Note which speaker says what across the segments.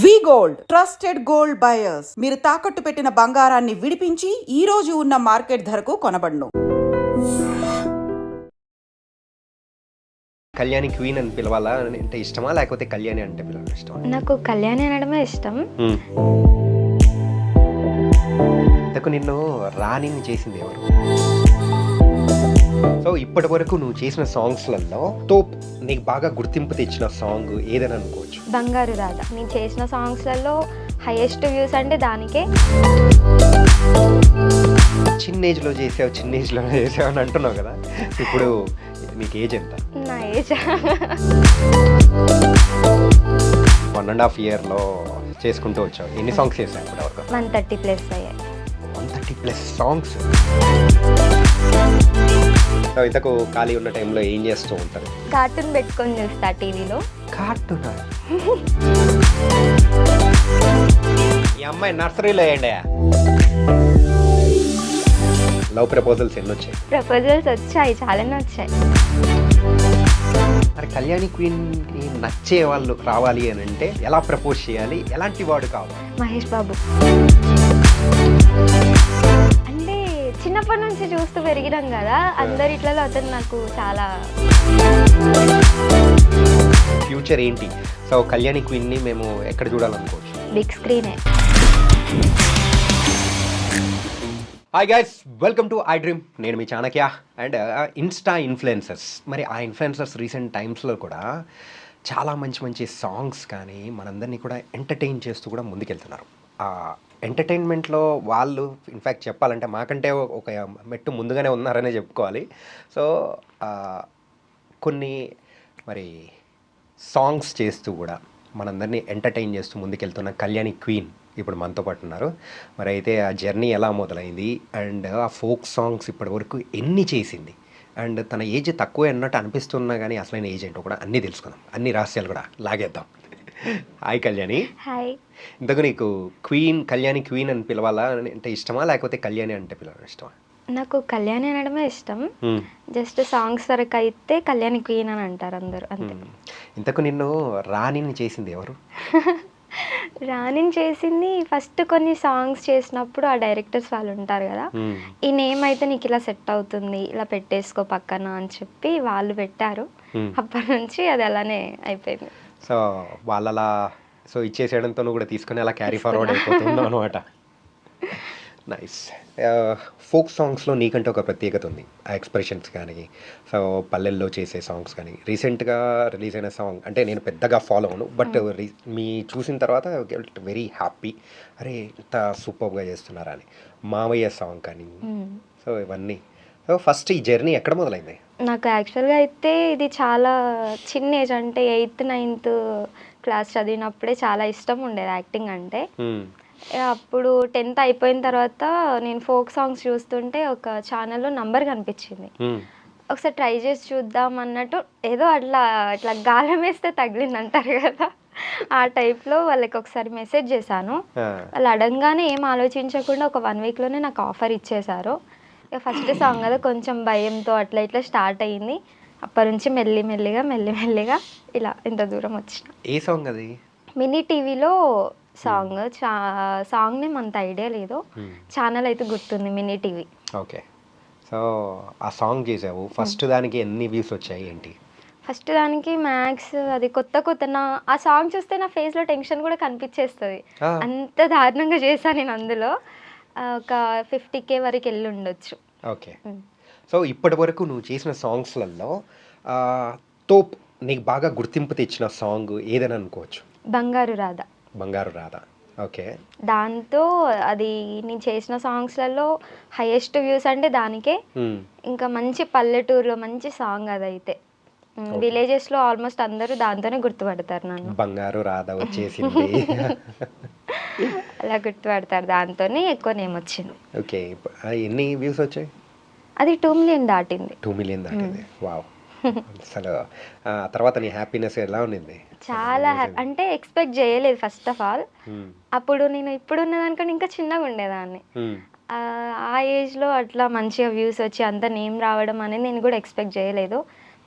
Speaker 1: వి gold trusted gold buyers. మీరు తాకట్టు పెట్టిన బంగారాన్ని విడిపించి ఈ రోజు ఉన్న మార్కెట్ ధరకు కొనబడును.
Speaker 2: కళ్యాణి క్వీన్ అని పిలవాలా అంటే ఇష్టమా, లేకపోతే కళ్యాణి అంటే పిలవడం ఇష్టమా?
Speaker 3: నాకు కళ్యాణి అనడమే ఇష్టం.
Speaker 2: ఇంతకు నిన్ను రాణిని చేసింది ఎవరు? సో ఇప్పటి వరకు నువ్వు చేసిన సాంగ్స్లలో టాప్ నీకు బాగా గుర్తింపు తెచ్చిన సాంగ్ ఏదని అనుకోవచ్చు?
Speaker 3: బంగారు రాధ. నేను చేసిన సాంగ్స్లలో హైయెస్ట్ వ్యూస్ అంటే దానికే.
Speaker 2: చిన్న ఏజ్లో చేసావు అని అంటున్నావు కదా, ఇప్పుడు నీకు ఏజ్ ఎంత?
Speaker 3: నా ఏజ్
Speaker 2: 1.5 yearలో చేసుకుంటూ వచ్చావు. ఎన్ని సాంగ్స్ చేసావు ఇప్పుడు వరకు?
Speaker 3: 130+ అయ్యాయి.
Speaker 2: 130+ సాంగ్స్. సో ఇంతకు ఖాళీ ఉన్న టైంలో ఏం చేస్తూ ఉంటారు?
Speaker 3: కార్టూన్ పెట్టుకొని చూస్తా టీవీలో.
Speaker 2: కార్టూన్? ఈ అమ్మాయి నర్సరీలో వేయండి. లవ్ ప్రపోజల్స్ ఎన్ని వచ్చాయి?
Speaker 3: ప్రపోజల్స్ వచ్చాయి, చాలానే వచ్చాయి.
Speaker 2: మరి కళ్యాణి క్వీన్కి నచ్చే వాళ్ళు రావాలి అని అంటే ఎలా ప్రపోజ్ చేయాలి, ఎలాంటి వాడు కావాలి?
Speaker 3: మహేష్ బాబు అంటే చిన్నప్పటి నుంచి చూస్తూ పెరిగినాం కదా, అందరిట్లలో అతను నాకు చాలా.
Speaker 2: ఫ్యూచర్ ఏంటి? సో కళ్యాణి క్వీన్ని మేము ఎక్కడ చూడాలనుకోవచ్చు?
Speaker 3: బిగ్ స్క్రీనే.
Speaker 2: Hi guys, welcome to iDream. నేను మీ చాణక్య అండ్ ఇన్స్టా ఇన్ఫ్లుయెన్సర్స్. మరి ఆ ఇన్ఫ్లుయెన్సర్స్ రీసెంట్ టైమ్స్లో కూడా చాలా మంచి మంచి సాంగ్స్ కానీ మనందరినీ కూడా ఎంటర్టైన్ చేస్తూ కూడా ముందుకెళ్తున్నారు. ఆ ఎంటర్టైన్మెంట్లో వాళ్ళు ఇన్ఫ్యాక్ట్ చెప్పాలంటే మాకంటే ఒక మెట్టు ముందుగానే ఉన్నారనే చెప్పుకోవాలి. సో కొన్ని మరి సాంగ్స్ చేస్తూ కూడా మనందరినీ ఎంటర్టైన్ చేస్తూ ముందుకెళ్తున్న కళ్యాణి క్వీన్ ఇప్పుడు మనతో పాటు ఉన్నారు. మరి అయితే ఆ జర్నీ ఎలా మొదలైంది అండ్ ఆ ఫోక్ సాంగ్స్ ఇప్పటి వరకు ఎన్ని చేసింది అండ్ తన ఏజ్ తక్కువ అన్నట్టు అనిపిస్తున్నా కానీ అసలైన ఏజ్ ఏంటో కూడా అన్నీ తెలుసుకుందాం, అన్ని రహస్యాలు కూడా లాగేద్దాం. హాయ్ కళ్యాణి.
Speaker 3: హాయ్.
Speaker 2: ఇంతకు నీకు కళ్యాణి క్వీన్ అని పిలవాలా అంటే ఇష్టమా, లేకపోతే కళ్యాణి అంటే పిలవడం ఇష్టమా?
Speaker 3: నాకు కళ్యాణి అనడమే ఇష్టం. జస్ట్ సాంగ్స్ వరకు అయితే కళ్యాణి క్వీన్ అని అంటారు అందరూ, అంతే.
Speaker 2: ఇంతకు నిన్ను రాణిని చేసింది ఎవరు?
Speaker 3: రాణిని చేసింది ఫస్ట్ కొన్ని సాంగ్స్ చేసినప్పుడు ఆ డైరెక్టర్స్ వాళ్ళు ఉంటారు కదా, ఈ నేమ్ అయితే నీకు ఇలా సెట్ అవుతుంది, ఇలా పెట్టేసుకో పక్కన అని చెప్పి వాళ్ళు పెట్టారు. అప్పటి నుంచి అది అలానే అయిపోయింది.
Speaker 2: సో వాళ్ళలా సో ఇచ్చేసేయడంతో నువ్వు కూడా తీసుకుని అలా క్యారీ ఫార్వర్డ్ అయిపోతున్నావు అనమాట. నైస్. ఫోక్ సాంగ్స్లో నీకంటే ఒక ప్రత్యేకత ఉంది. ఆ ఎక్స్ప్రెషన్స్ కానీ, సో పల్లెల్లో చేసే సాంగ్స్ కానీ. రీసెంట్గా రిలీజ్ అయిన సాంగ్ అంటే నేను పెద్దగా ఫాలో అవును, బట్ మీ చూసిన తర్వాత వెరీ హ్యాపీ, అరే ఇంత సూపర్గా చేస్తున్నారా అని. మావయ్య సాంగ్ కానీ, సో ఇవన్నీ. సో ఫస్ట్ ఈ జర్నీ ఎక్కడ మొదలైంది?
Speaker 3: నాకు యాక్చువల్గా అయితే ఇది చాలా చిన్న ఏజ్, అంటే 8th 9th క్లాస్ చదివినప్పుడే చాలా ఇష్టం ఉండేది యాక్టింగ్ అంటే. అప్పుడు 10th అయిపోయిన తర్వాత నేను ఫోక్ సాంగ్స్ చూస్తుంటే ఒక ఛానల్లో నంబర్ కనిపించింది. ఒకసారి ట్రై చేసి చూద్దాం అన్నట్టు, ఏదో అట్లా గాలం వేస్తే తగిలింది అంటారు కదా, ఆ టైప్లో వాళ్ళకి ఒకసారి మెసేజ్ చేశాను. వాళ్ళు అడగగానే ఏం ఆలోచించకుండా ఒక 1 weekలోనే నాకు ఆఫర్ ఇచ్చేశారు. ఇక ఫస్ట్ సాంగ్ కదా కొంచెం భయంతో అట్లా ఇట్లా స్టార్ట్ అయ్యింది. అప్పటి నుంచి మెల్లిమెల్లిగా ఇలా ఇంత దూరం వచ్చిన.
Speaker 2: ఏ సాంగ్ అది?
Speaker 3: మినీ టీవీలో సాంగ్. సాంగ్ నేమ్ అంత ఐడియా లేదు, ఛానల్ అయితే గుర్తుంది, మినీ టీవీ.
Speaker 2: ఓకే. సో ఆ సాంగ్ చేసావు, ఫస్ట్ దానికి ఎన్ని వ్యూస్ వచ్చాయి ఏంటి?
Speaker 3: ఫస్ట్ దానికి మ్యాక్స్ అది కొత్త ఆ సాంగ్ చూస్తే నా ఫేస్లో టెన్షన్ కూడా కనిపించేస్తుంది, అంత దారుణంగా చేశాను నేను. అందులో ఒక 50K వరకు వెళ్ళి ఉండొచ్చు.
Speaker 2: ఓకే. సో ఇప్పటి వరకు నువ్వు చేసిన సాంగ్స్లలో టాప్ నీకు బాగా గుర్తింపు తెచ్చిన సాంగ్ ఏదని అనుకోవచ్చు?
Speaker 3: బంగారు రాధ.
Speaker 2: బంగారు రాధ. ఓకే.
Speaker 3: దాంతో అది నేను చేసిన సాంగ్స్లలో హైయెస్ట్ వ్యూస్ అంటే దానికే. ఇంకా మంచి పల్లెటూరులో మంచి సాంగ్ అదైతే. విలేజెస్లో ఆల్మోస్ట్ అందరూ దాంతోనే గుర్తుపడతారు నన్ను.
Speaker 2: బంగారు రాధ వచ్చేసింది.
Speaker 3: అలా గుర్తుపడతారు, దాంతోనే ఎక్కువ నేమ్ వచ్చింది.
Speaker 2: ఓకే. ఎన్ని వ్యూస్ వచ్చాయి?
Speaker 3: అది 2 million దాటింది.
Speaker 2: 2 million దాటింది. వావ్. అసలు తర్వాత నీ హ్యాపీనెస్ ఎలా ఉండింది?
Speaker 3: చాలా అంటే ఎక్స్పెక్ట్ చేయలేదు ఫస్ట్ ఆఫ్ ఆల్. అప్పుడు నేను ఇప్పుడున్న దానికంటే ఇంకా చిన్నగా ఉండేదాన్ని. ఆ ఏజ్లో అట్లా మంచిగా వ్యూస్ వచ్చి అంత నేమ్ రావడం అనేది నేను కూడా ఎక్స్పెక్ట్ చేయలేదు.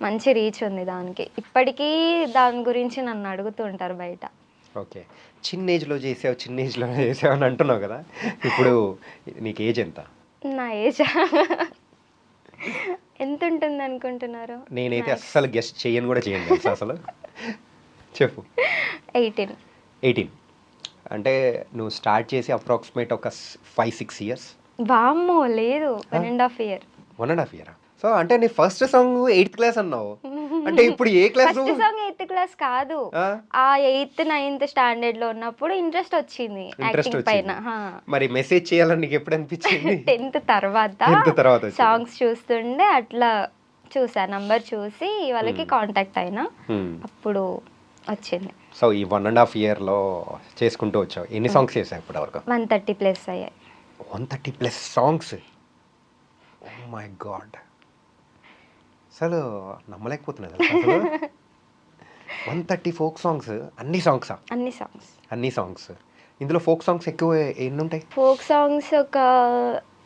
Speaker 3: మంచి రీచ్ ఉంది దానికి. ఇప్పటికీ దాని గురించి నన్ను అడుగుతూ ఉంటారు బయట.
Speaker 2: ఓకే. చిన్న ఏజ్లో చేసావు అని అంటున్నావు కదా, ఇప్పుడు నీకు ఏజ్ ఎంత?
Speaker 3: నా ఏజ్ ఎంత ఉంటుంది అనుకుంటున్నారు?
Speaker 2: నేనైతే అస్సలు గెస్ట్ చేయను కూడా చేయను తెలుసా అసలు. చెప్పు.
Speaker 3: 18.
Speaker 2: 18 అంటే నువ్వు స్టార్ట్ చేసి అప్రాక్సిమేట్ ఒక 5-6 ఇయర్స్.
Speaker 3: వామ్మో లేదు, 1.5 year.
Speaker 2: 1.5 year. సో అంటే నీ ఫస్ట్ సాంగ్ 8th క్లాస్ అన్నావు, అంటే ఇప్పుడు ఏ class?
Speaker 3: First song 8th class కాదు, ఆ 8th 9th స్టాండర్డ్ లో ఉన్నప్పుడు ఇంట్రెస్ట్ వచ్చింది యాక్టింగ్ పైన.
Speaker 2: మరి మెసేజ్ చేయాలని నీకు ఎప్పుడు అనిపించింది?
Speaker 3: 10th తర్వాత సాంగ్స్ చూస్తుండే అట్లా చూసా, నంబర్ చూసి వాళ్ళకి కాంటాక్ట్ అయినా, అప్పుడు వచ్చింది.
Speaker 2: సో ఈ 1.5 yearలో చేసుకుంటూ వచ్చావు. ఎన్ని సాంగ్స్ చేసావు ఇప్పటి వరకు?
Speaker 3: 130+ అయ్యాయి.
Speaker 2: 130+ సాంగ్స్. ఓ మై గాడ్, అసలు నమ్మలేకపోతున్నది అసలు. 130 ఫోక్ సాంగ్స్. అన్ని సాంగ్స్. ఇందులో ఫోక్ సాంగ్స్ ఎక్కువ ఎన్ని ఉంటాయి?
Speaker 3: ఫోక్ సాంగ్స్ ఒక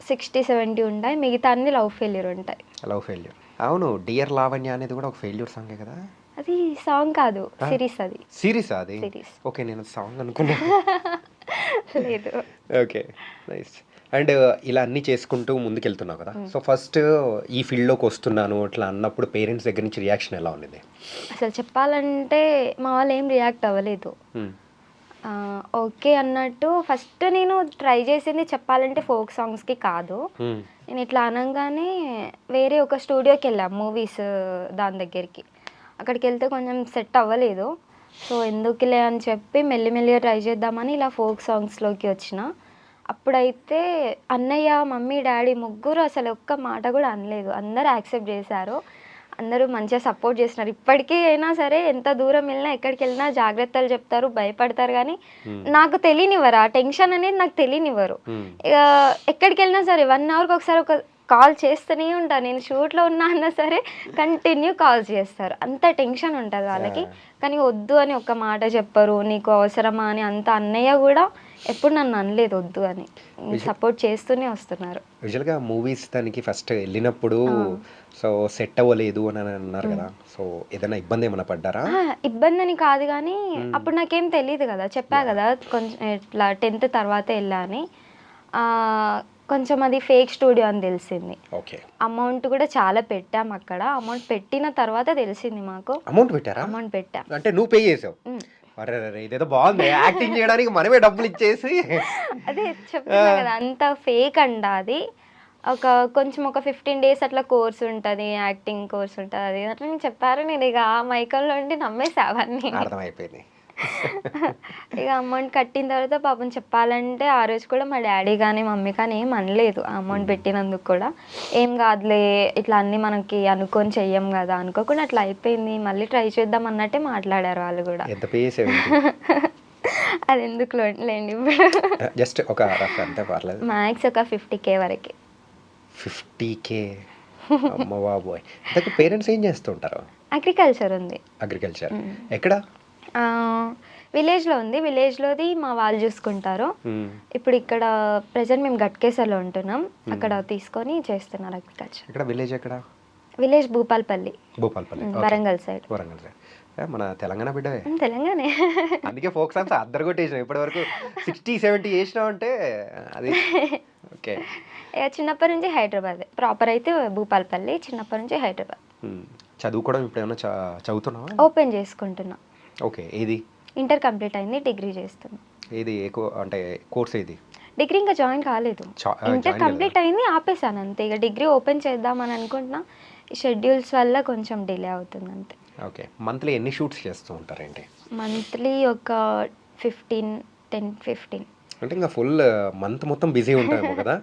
Speaker 3: 60-70 ఉంటాయి, మిగతా అన్ని లవ్ ఫెయిల్యూర్ ఉంటాయి.
Speaker 2: Love failure. అవును, డియర్ లావణ్య అనేది కూడా ఒక ఫెయిల్యూర్ సాంగే కదా?
Speaker 3: అది సాంగ్ కాదు, సిరీస్. అది
Speaker 2: సిరీసా? అది
Speaker 3: సిరీస్.
Speaker 2: ఓకే, నేను సాంగ్ అనుకున్నా.
Speaker 3: లేదు.
Speaker 2: Okay, nice. అండ్ ఇలా అన్నీ చేసుకుంటూ ముందుకెళ్తున్నావు కదా, సో ఫస్ట్ ఈ ఫీల్డ్లోకి వస్తున్నాను అట్లా అన్నప్పుడు పేరెంట్స్ దగ్గర నుంచి రియాక్షన్ ఎలా ఉండేది?
Speaker 3: అసలు చెప్పాలంటే మా వాళ్ళు ఏం రియాక్ట్ అవ్వలేదు. ఓకే అన్నట్టు ఫస్ట్ నేను ట్రై చేసింది చెప్పాలంటే ఫోక్ సాంగ్స్కి కాదు. నేను ఇట్లా అనగానే వేరే ఒక స్టూడియోకి వెళ్ళాం, మూవీస్ దాని దగ్గరికి. అక్కడికి వెళ్తే కొంచెం సెట్ అవ్వలేదు. సో ఎందుకులే అని చెప్పి మెల్లిమెల్లిగా ట్రై చేద్దామని ఇలా ఫోక్ సాంగ్స్లోకి వచ్చిన. అప్పుడైతే అన్నయ్య, మమ్మీ, డాడీ ముగ్గురు అసలు ఒక్క మాట కూడా అనలేదు. అందరూ యాక్సెప్ట్ చేశారు, అందరూ మంచిగా సపోర్ట్ చేస్తున్నారు. ఇప్పటికీ అయినా సరే ఎంత దూరం వెళ్ళినా ఎక్కడికి వెళ్ళినా జాగ్రత్తలు చెప్తారు, భయపడతారు, కానీ నాకు తెలియనివ్వరు. ఆ టెన్షన్ అనేది నాకు తెలియనివ్వరు. ఇక ఎక్కడికి వెళ్ళినా సరే 1 hourకి ఒకసారి ఒక కాల్ చేస్తూనే ఉంటాను. నేను షూట్లో ఉన్నా అన్నా సరే కంటిన్యూ కాల్స్ చేస్తారు. అంత టెన్షన్ ఉంటుంది వాళ్ళకి, కానీ వద్దు అని ఒక్క మాట చెప్పరు. నీకు అవసరమా అని అంత. అన్నయ్య కూడా ఎప్పుడు నన్ను అనలేదు వద్దు అని, సపోర్ట్ చేస్తూనే వస్తున్నారు.
Speaker 2: యూజువల్గా మూవీస్ దానికి ఫస్ట్ వెళ్ళినప్పుడు సో సెట్ అవ్వలేదు అని అన్నారు కదా, సో ఏదైనా ఇబ్బంది ఏమైనా పడ్డారా?
Speaker 3: ఇబ్బంది అని కాదు, కానీ అప్పుడు నాకేం తెలియదు కదా, చెప్పా కదా కొంచెం ఇట్లా 10th తర్వాత వెళ్ళా అని. కొంచెం అది ఫేక్ స్టూడియో అని తెలిసింది.
Speaker 2: ఓకే.
Speaker 3: అమౌంట్ కూడా చాలా పెట్టాం అక్కడ. అమౌంట్ పెట్టిన తర్వాత తెలిసింది మాకు.
Speaker 2: అమౌంట్ పెట్టారా?
Speaker 3: అమౌంట్ పెట్టా.
Speaker 2: అంటే నువ్వు పే చేసావు? అరే ఇదేదో బాగుంది, యాక్టింగ్ చేయడానికి మనమే డబ్బులు ఇచ్చేసి.
Speaker 3: అదే చెప్తున్నా కదా, అంత ఫేక్ అండ అది. కొంచెం ఒక 15 days అట్లా కోర్స్ ఉంటుంది, యాక్టింగ్ కోర్స్ ఉంటుంది, అది అట్లా నేను చెప్పారు. నేను ఇక ఆ మైకంలో ఉండి నమ్మేసా అవన్నీ.
Speaker 2: అర్థమైపోయింది.
Speaker 3: ఇక అమౌంట్ కట్టిన తర్వాత పాపం చెప్పాలంటే ఆ రోజు కూడా మా డాడీ కానీ మమ్మీ కానీ ఏం అనలేదు. ఆ అమౌంట్ పెట్టినందుకు కూడా ఏం కాదులే, ఇట్లా అన్నీ మనకి అనుకొని చెయ్యం కదా, అనుకోకుండా అట్లా అయిపోయింది, మళ్ళీ ట్రై చేద్దాం అన్నట్టే మాట్లాడారు వాళ్ళు కూడా.
Speaker 2: ఎంత పే చేసావు?
Speaker 3: అది ఎందుకు లేండి ఇప్పుడు,
Speaker 2: జస్ట్ ఒక అంతే పర్లేదు.
Speaker 3: మ్యాక్స్ ఒక 50K వరకు.
Speaker 2: 50K? అమ్మ బాబోయ్. పేరెంట్స్ ఏం చేస్తుంటారు?
Speaker 3: అగ్రికల్చర్ ఉంది.
Speaker 2: అగ్రికల్చర్ ఎక్కడ?
Speaker 3: విలేజ్లో ఉంది. విలేజ్లోది మా వాళ్ళు చూసుకుంటారు. ఇప్పుడు ఇక్కడ ప్రెజెంట్ మేము గట్కేసర్లో ఉంటున్నాం, అక్కడ తీసుకొని చేస్తున్నారు అగ్రికల్చర్.
Speaker 2: ఇక్కడ విలేజ్ ఎక్కడ?
Speaker 3: Village Bhupalpally, Warangal side.
Speaker 2: Warangal side. మన తెలంగాణ బిడ్డవే?
Speaker 3: తెలంగాణే.
Speaker 2: అందుకే ఫోక్ సాంగ్స్ అద్దరు కొట్టేసాం ఇప్పటి వరకు. 60-70 వేసినావు అంటే అది ఓకే.
Speaker 3: చిన్నప్పటి నుంచి హైదరాబాద్, ప్రాపర్ అయితే భూపాల్పల్లి, చిన్నప్పటి నుంచి హైదరాబాద్.
Speaker 2: చదువుకోవడం ఇప్పుడు ఏమైనా చదువుతున్నావా?
Speaker 3: ఓపెన్ చేసుకుంటున్నా.
Speaker 2: ఓకే. ఏది?
Speaker 3: ఇంటర్ కంప్లీట్ అయింది, డిగ్రీ చేస్తున్నా.
Speaker 2: ఏది అంటే కోర్స్ ఏది?
Speaker 3: డిగ్రీ ఇంకా జాయిన్ కాలేదు, ఇంటర్ కంప్లీట్ అయింది, ఆపేసాను అంతే. ఇక డిగ్రీ ఓపెన్ చేద్దామని అనుకుంటున్నా, షెడ్యూల్స్ వల్ల కొంచెం డిలే అవుతుంది అంతే.
Speaker 2: ఓకే. మంత్లీ ఎన్ని షూట్స్ చేస్తూ ఉంటారేంటి?
Speaker 3: మంత్లీ ఒక 10-15.
Speaker 2: అంటే ఇంకా ఫుల్ మంత్ మొత్తం బిజీ ఉంటాము కదా?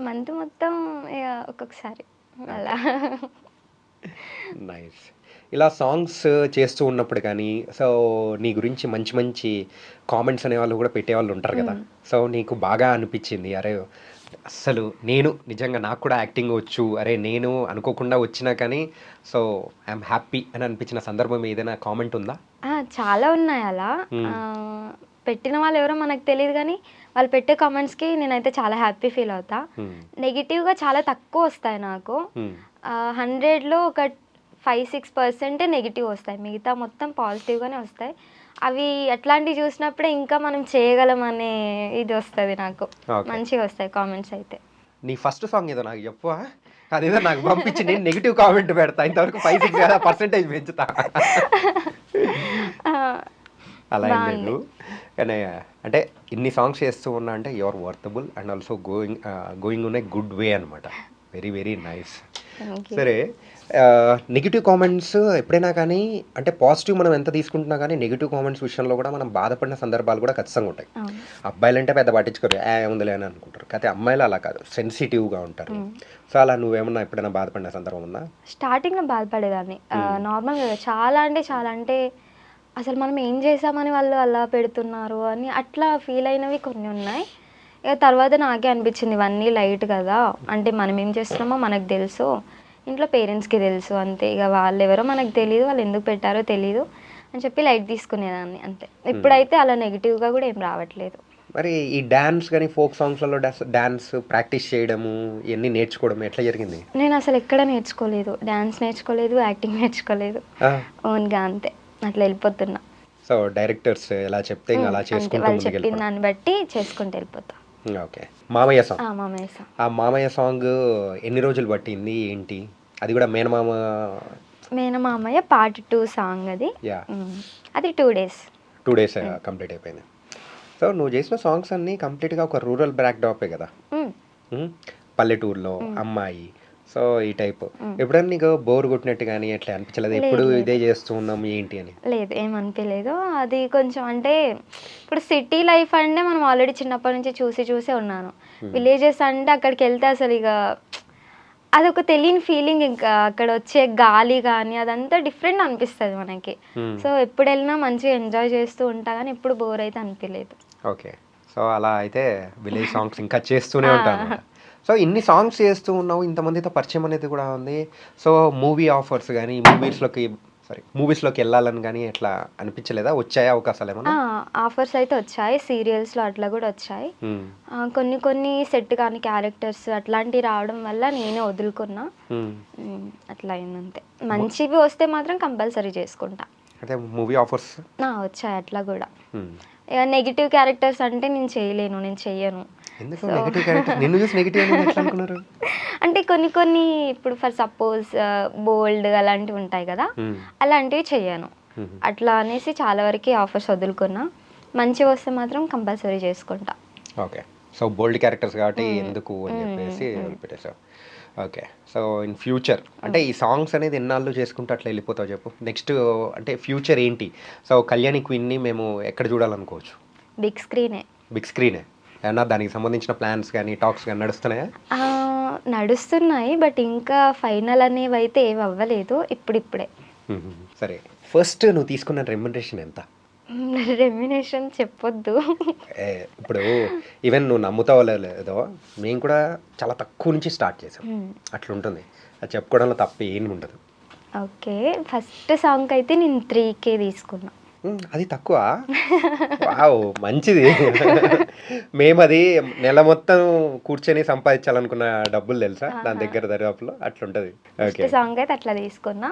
Speaker 3: మంత్ మొత్తం ఇక ఒక్కొక్కసారి అలా.
Speaker 2: నైస్. ఇలా సాంగ్స్ చేస్తూ ఉన్నప్పుడు కానీ సో నీ గురించి మంచి మంచి కామెంట్స్ అనేవాళ్ళు కూడా పెట్టేవాళ్ళు ఉంటారు కదా, సో నీకు బాగా అనిపించింది అరే అస్సలు నేను నిజంగా నాకు కూడా యాక్టింగ్ వచ్చు, అరే నేను అనుకోకుండా వచ్చినా కానీ సో ఐఎమ్ హ్యాపీ అని అనిపించిన సందర్భం ఏదైనా కామెంట్ ఉందా?
Speaker 3: చాలా ఉన్నాయి అలా. పెట్టిన వాళ్ళు ఎవరో మనకు తెలియదు, కానీ వాళ్ళు పెట్టే కామెంట్స్కి నేనైతే చాలా హ్యాపీ ఫీల్ అవుతా. నెగిటివ్గా చాలా తక్కువ వస్తాయి నాకు. 100లో ఒక 5-6% నెగిటివ్ వస్తాయి, మిగతా మొత్తం పాజిటివ్గానే వస్తాయి. అవి అట్లాంటివి చూసినప్పుడే ఇంకా మనం చేయగలం అనే ఇది వస్తుంది నాకు.
Speaker 2: Okay.
Speaker 3: మంచిగా వస్తాయి కామెంట్స్ అయితే.
Speaker 2: నీ ఫస్ట్ సాంగ్ ఏదో నాకు చెప్పు. అదేదో నాకు పంపించి నేను నెగిటివ్ కామెంట్ పెడతా, ఇంతవరకు 5-6 కదా పర్సెంటేజ్ పెంచుతా.
Speaker 3: ఆ,
Speaker 2: అలా ఏం
Speaker 3: బాగుంది.
Speaker 2: లేదు, కానీ అంటే ఇన్ని సాంగ్స్ చేస్తూ ఉన్నా అంటే your worthable and also going in a good way అనమాట. Very very nice.
Speaker 3: Thank you.
Speaker 2: సరే, నెగిటివ్ కామెంట్స్ ఎప్పుడైనా కానీ అంటే పాజిటివ్ మనం ఎంత తీసుకుంటున్నా కానీ నెగిటివ్ కామెంట్స్ విషయంలో కూడా మనం బాధపడిన సందర్భాలు కూడా ఖచ్చితంగా ఉంటాయి.
Speaker 3: అవును.
Speaker 2: అబ్బాయిలు అంటే పెద్ద పట్టించుకోరు, ఏముందిలే అని అనుకుంటారు, కానీ అమ్మాయిలు అలా కాదు, సెన్సిటివ్గా ఉంటారు. సో అలా నువ్వేమన్నా ఎప్పుడైనా బాధపడిన సందర్భం ఉందా?
Speaker 3: స్టార్టింగ్లో బాధపడేదాన్ని. నార్మల్గా చాలా అంటే అసలు మనం ఏం చేసామని వాళ్ళు అలా పెడుతున్నారు అని అట్లా ఫీల్ అయినవి కొన్ని ఉన్నాయి. ఇక తర్వాత నాకే అనిపించింది ఇవన్నీ లైట్ కదా, అంటే మనం ఏం చేస్తున్నామో మనకు తెలుసు, ఇంట్లో పేరెంట్స్కి తెలుసు అంతే, ఇక వాళ్ళు ఎవరో మనకు తెలియదు, వాళ్ళు ఎందుకు పెట్టారో తెలియదు అని చెప్పి లైట్ తీసుకునేదాన్ని అంతే. ఇప్పుడైతే అలా నెగిటివ్గా కూడా ఏం రావట్లేదు.
Speaker 2: మరి ఈ డ్యాన్స్ కానీ ఫోక్ సాంగ్స్లలో డ్యాన్స్ ప్రాక్టీస్ చేయడము ఇవన్నీ నేర్చుకోవడం ఎట్లా జరిగింది?
Speaker 3: నేను అసలు ఎక్కడ నేర్చుకోలేదు, డ్యాన్స్ నేర్చుకోలేదు, యాక్టింగ్ నేర్చుకోలేదు, ఓన్గా అంతే అట్లా వెళ్ళిపోతున్నా.
Speaker 2: సో డైరెక్టర్స్ ఎలా చెప్తే ఇంకా అలా
Speaker 3: అంతే,
Speaker 2: చేసుకుంటూ
Speaker 3: వాళ్ళు
Speaker 2: ముందుకు
Speaker 3: చెప్పిన దాన్ని బట్టి చేసుకుంటూ వెళ్ళిపోతా.
Speaker 2: ఓకే. మామయ్య సాంగ్,
Speaker 3: మామయ్య సాంగ్.
Speaker 2: ఆ మామయ్య సాంగ్ ఎన్ని రోజులు పట్టింది ఏంటి? అది కూడా మేనమామ
Speaker 3: మేనమామయ్య పార్ట్ 2 సాంగ్ అది.
Speaker 2: యా
Speaker 3: అది 2 days.
Speaker 2: 2 days కంప్లీట్ అయిపోయింది. సో నువ్వు చేసిన సాంగ్స్ అన్నీ కంప్లీట్గా ఒక రూరల్ బ్యాక్ డ్రాపే కదా. పల్లెటూరులో అమ్మాయి, సో ఈ టైప్. ఎప్పుడన్నా నీకు బోర్ కొట్టినట్టు కానీ ఎట్లా అనిపించలేదు, ఎప్పుడు ఇదే చేస్తూ ఉన్నాం ఏంటి అని?
Speaker 3: లేదు, ఏమనిపించలేదు. అది కొంచెం అంటే ఇప్పుడు సిటీ లైఫ్ అంటే మనం ఆల్రెడీ చిన్నప్పటి నుంచి చూసే ఉన్నాను. విలేజెస్ అంటే అక్కడికి వెళ్తే అసలు ఇక అదొక తెలియని ఫీలింగ్, ఇంకా అక్కడ వచ్చే గాలి కానీ అదంతా డిఫరెంట్ అనిపిస్తుంది మనకి. సో ఎప్పుడు వెళ్ళినా మంచిగా ఎంజాయ్ చేస్తూ ఉంటా కానీ ఎప్పుడు బోర్ అయితే అనిపించలేదు.
Speaker 2: ఓకే. సో అలా అయితే విలేజ్ సాంగ్స్ ఇంకా చేస్తూనే ఉంటాను. సో ఇన్ని సాంగ్స్ చేస్తూ ఉన్నావు, ఇంతమందితో పరిచయం అనేది కూడా ఉంది. సో మూవీ ఆఫర్స్ కానీ మూవీస్లోకి వెళ్ళాలని కానీ ఎట్లా అనిపించలేదా? వచ్చాయా అవకాశాలు ఏమన్నా?
Speaker 3: ఆఫర్స్ అయితే వచ్చాయి, సీరియల్స్లో అట్లా కూడా వచ్చాయి. కొన్ని సెట్ కానీ క్యారెక్టర్స్ అట్లాంటివి రావడం వల్ల నేనే వదులుకున్నా. అట్లా అయిందంతే. మంచివి వస్తే మాత్రం కంపల్సరీ చేసుకుంటా.
Speaker 2: అంటే మూవీ ఆఫర్స్
Speaker 3: వచ్చాయి అట్లా కూడా. ఇక నెగిటివ్ క్యారెక్టర్స్ అంటే నేను చెయ్యను.
Speaker 2: ఎందుకు నెగిటివ్ క్యారెక్టర్? నిన్ను చూసి నెగిటివ్ అని ఎట్లా అనుకున్నారు?
Speaker 3: అంటే కొన్ని ఇప్పుడు ఫర్ సపోజ్ బోల్డ్ అలాంటివి ఉంటాయి కదా, అలాంటివి చెయ్యను. అట్లా అనేసి చాలా వరకు ఆఫర్స్ వదులుకున్నా. మంచిగా వస్తే మాత్రం కంపల్సరీ చేసుకుంటా.
Speaker 2: ఓకే. సో బోల్డ్ క్యారెక్టర్స్ కాబట్టి ఎందుకు అని చెప్పేసి వదిలిపెట్టేసావు. ఓకే. సో ఇన్ ఫ్యూచర్ అంటే ఈ సాంగ్స్ అనేది ఎన్నాళ్ళు చేసుకుంటూ అట్లా వెళ్ళిపోతావు చెప్పు. నెక్స్ట్ అంటే ఫ్యూచర్ ఏంటి? సో కళ్యాణి క్వీన్ని మేము ఎక్కడ చూడాలనుకోవచ్చు?
Speaker 3: బిగ్ స్క్రీనే.
Speaker 2: బిగ్ స్క్రీనే. ఏమన్నా దానికి సంబంధించిన ప్లాన్స్ కానీ టాక్స్ కానీ నడుస్తున్నాయా?
Speaker 3: నడుస్తున్నాయి, బట్ ఇంకా ఫైనల్ అనేవి అయితే ఏమి అవ్వలేదు ఇప్పుడిప్పుడే.
Speaker 2: సరే, ఫస్ట్ నువ్వు తీసుకున్న రెమ్యునరేషన్ ఎంత?
Speaker 3: రెమ్యునేషన్ చెప్పొద్దు.
Speaker 2: ఇప్పుడు ఈవెన్ నువ్వు నమ్ముతావో లేదో, మేము కూడా చాలా తక్కువ నుంచి స్టార్ట్ చేసాం, అట్లుంటుంది. అది చెప్పుకోవడంలో తప్ప ఏమి ఉండదు.
Speaker 3: ఓకే, ఫస్ట్ సాంగ్ అయితే నేను 3K తీసుకున్నా.
Speaker 2: అది తక్కువ? వావ్, మంచిది. మేము అది నెల మొత్తం కూర్చొని సంపాదించాలనుకున్న డబ్బులు తెలుసా దాని దగ్గర దరిదాపులో అట్లుంటది.
Speaker 3: ఫస్ట్ సాంగ్ అయితే అట్లా తీసుకున్నా.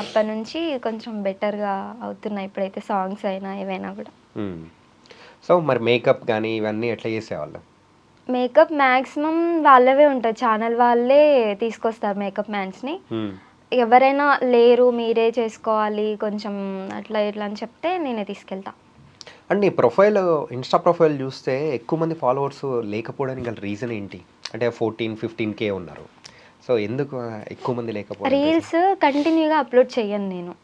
Speaker 3: అప్పటి నుంచి కొంచెం బెటర్గా అవుతున్నాయి ఇప్పుడైతే సాంగ్స్ అయినా ఏవైనా కూడా.
Speaker 2: సో మరి మేకప్ కానీ ఇవన్నీ ఎట్లా చేసేవాళ్ళు?
Speaker 3: మేకప్ మ్యాక్సిమం వాళ్ళవే ఉంటాయి, ఛానల్ వాళ్ళే తీసుకొస్తారు మేకప్ మ్యాన్స్ని. ఎవరైనా లేరు మీరే చేసుకోవాలి కొంచెం అట్లా ఇట్లా అని చెప్తే నేనే తీసుకెళ్తా.
Speaker 2: అండ్ నీ ప్రొఫైల్, ఇన్స్టా ప్రొఫైల్ చూస్తే ఎక్కువ మంది ఫాలోవర్స్ లేకపోవడానికి గల రీజన్ ఏంటి? అంటే 14-15K ఉన్నారు. సో ఎందుకు ఎక్కువ మంది లేకపోవడం?
Speaker 3: రీల్స్ కంటిన్యూగా అప్లోడ్ చేయను నేను.